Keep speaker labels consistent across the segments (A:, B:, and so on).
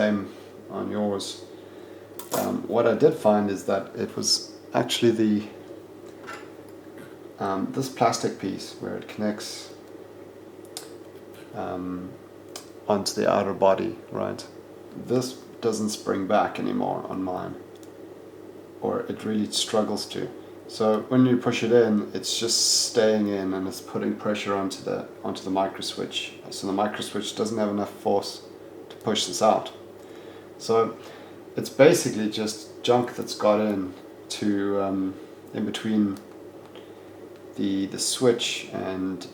A: same on yours. What I did find is that it was actually this plastic piece where it connects onto the outer body, right? This doesn't spring back anymore on mine, or it really struggles to. So when you push it in, it's just staying in and it's putting pressure onto the micro switch. So the micro switch doesn't have enough force to push this out. So it's basically just junk that's got in to in between the switch and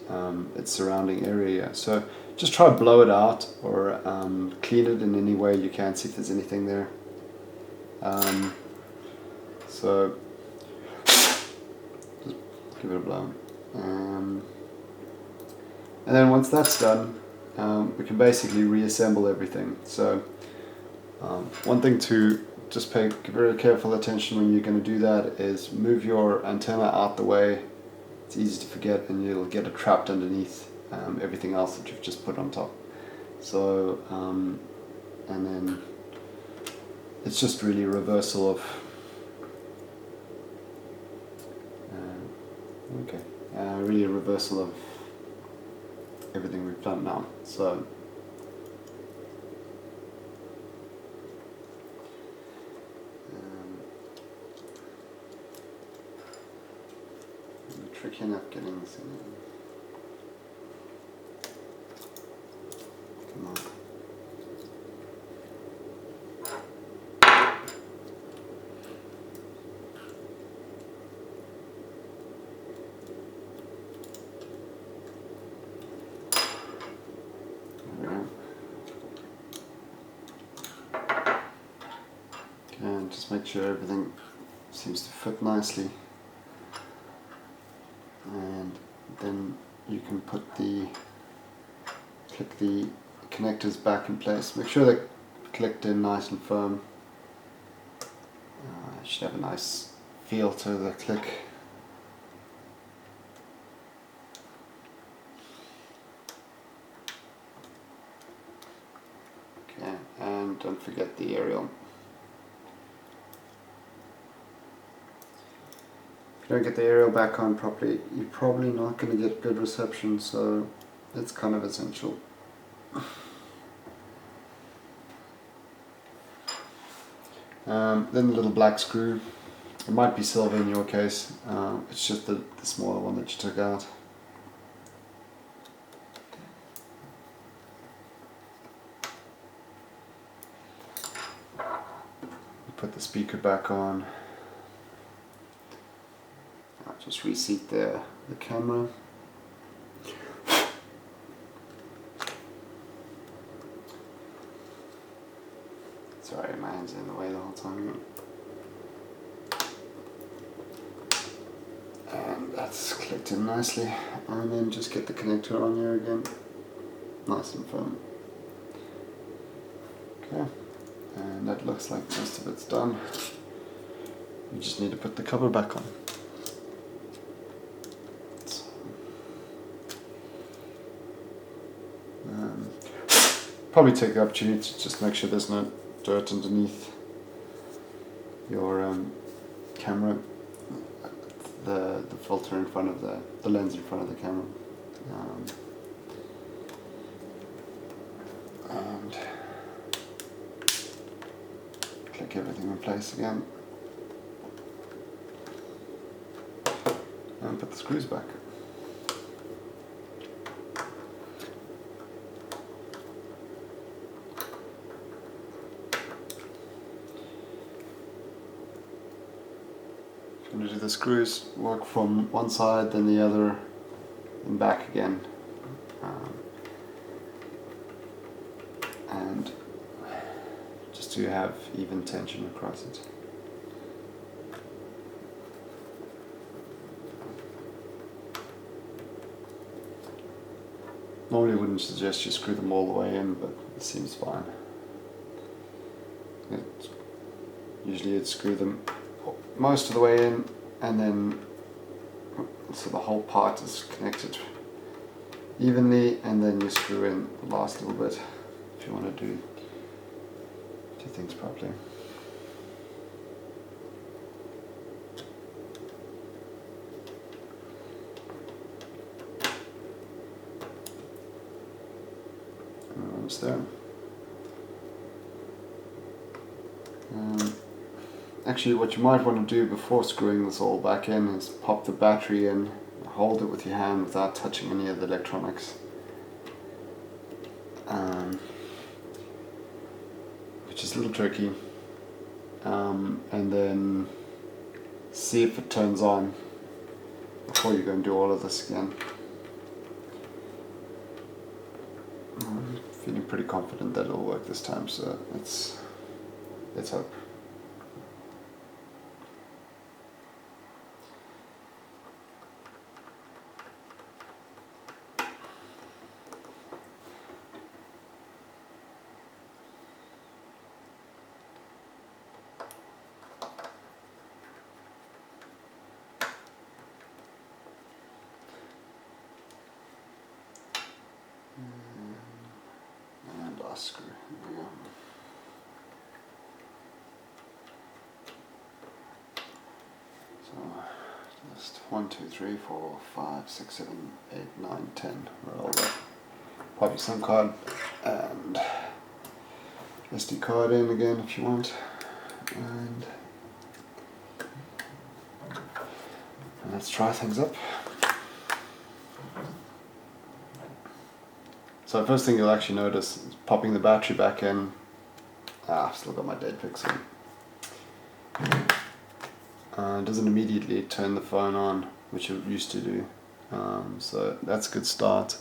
A: its surrounding area. So just try to blow it out or clean it in any way you can, see if there's anything there. So just give it a blow. And then once that's done, we can basically reassemble everything. So one thing to just pay very careful attention when you're going to do that is move your antenna out the way. It's easy to forget and you'll get it trapped underneath everything else that you've just put on top. So and then it's just really a reversal of really a reversal of everything we've done now. So tricky enough getting this in. Come on. And just make sure everything seems to fit nicely, and then you can click the connectors back in place. Make sure they're clicked in nice and firm. Should have a nice feel to the click. Okay, and don't forget the aerial. If you don't get the aerial back on properly, you're probably not going to get good reception, so it's kind of essential. Then the little black screw. It might be silver in your case. It's just the smaller one that you took out. Put the speaker back on. I'll just reseat the camera. Sorry, my hand's in the way the whole time. And that's clicked in nicely. And then just get the connector on here again. Nice and firm. Okay. And that looks like most of it's done. You just need to put the cover back on. Probably take the opportunity to just make sure there's no dirt underneath your camera, the filter in front of the lens in front of the camera, and click everything in place again, and put the screws back. I'm going to do the screws, work from one side, then the other, and back again. And just to have even tension across it. Normally I wouldn't suggest you screw them all the way in, but it seems fine. Usually you'd screw them most of the way in, and then so the whole part is connected evenly, and then you screw in the last little bit if you want to do do things properly. Almost there. Actually, what you might want to do before screwing this all back in is pop the battery in, hold it with your hand without touching any of the electronics, which is a little tricky, and then see if it turns on before you go and do all of this again. I'm feeling pretty confident that it'll work this time, so let's hope. And Oscar. So just 1, 2, 3, 4, 5, 6, 7, 8, 9, 10. Roll that. Pop your SIM card and SD card in again if you want. And let's try things up. So first thing you'll actually notice is popping the battery back in. I've still got my dead pixel. It doesn't immediately turn the phone on, which it used to do. So that's a good start.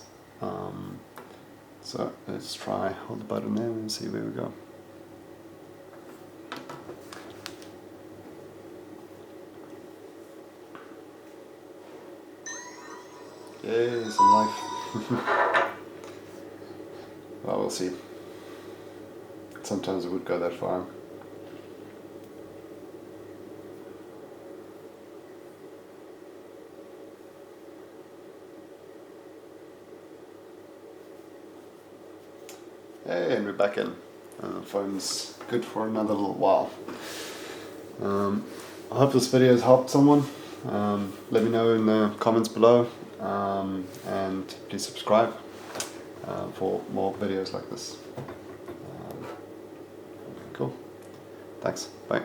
A: So let's try hold the button there and see where we go. Yay, some life. Well, we'll see. Sometimes it would go that far. Hey, and we're back in. The phone's good for another little while. I hope this video has helped someone. Let me know in the comments below, and please subscribe for more videos like this. Cool. Thanks. Bye.